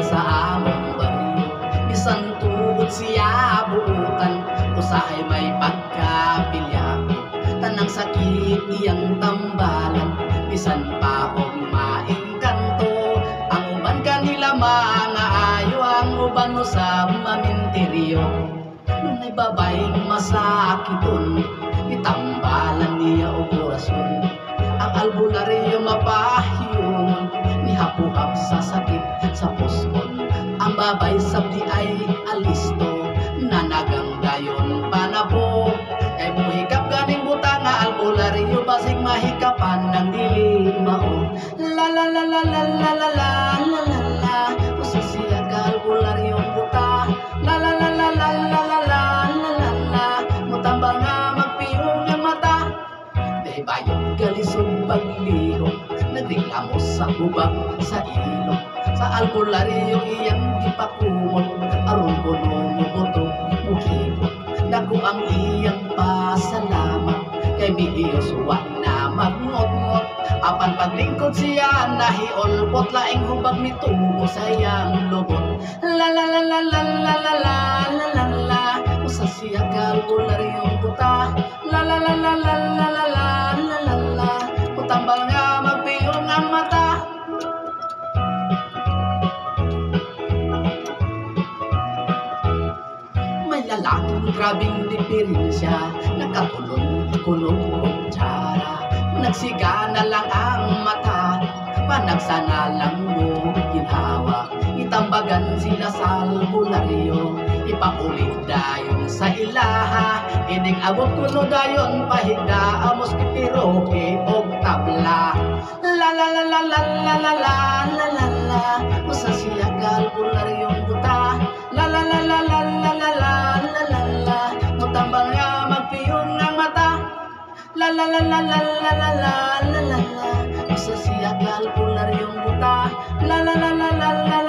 sa among baryo. Bisan tuod siya buutan, usahay may pagkapilyapo. Tanang sakit iyang tambalan, bisan pa og maing kanto. Ang uban kanila mga ayo, ang uban mo sa maminteryo. Nunay babayng masakiton, itambalan niya og orasyon. Ang albularyo mapahiyon, nihapuhap sa sakit sa puskon. Ang babay sabdi ay alisto, nanagang dayon panabo. Kay muhikap ganing buta nga albularyo, basig mahikapan ng dili mao. La la la la la la la la la la la, usa siya ka albularyong buta. La la la la la la la la la la la, mutambal nga magpiyong ang mata. Di bayot galisod paglihok, nagreklamo sa ubak sa ilog. Sa albularyo iyang gipakumot, aron kuno mubutok mukibot. Dako ang iyang pasalamat, kay mihiyos wa na magngot-ngot. Apan paglingkod siya nahiolpot, laing hubag mitubo sa iyang lubot. La la la la la la la la la la la, usa siya ka albularyong buta. La la la la la la la la la la la, mutambal nga magpiyong ang mata. May lalaking grabing diferensya, nakatulong-kulong kong tsara. Nagsiga na lang ang mata, panagsana lang mo ginhawa. Itambagan sila sa albularyo, ipaulit dayon sa ilaha. Ining abot kuno dayon pahigda, amos kipiroke og tabla. La la la la la la la la la la la, usa siya ka albularyong buta. La la la la la la la la la la la, mutambal nga magpiyong ang mata. La la la la la la la la la la la, usa siya ka albularyong buta. La la la la la la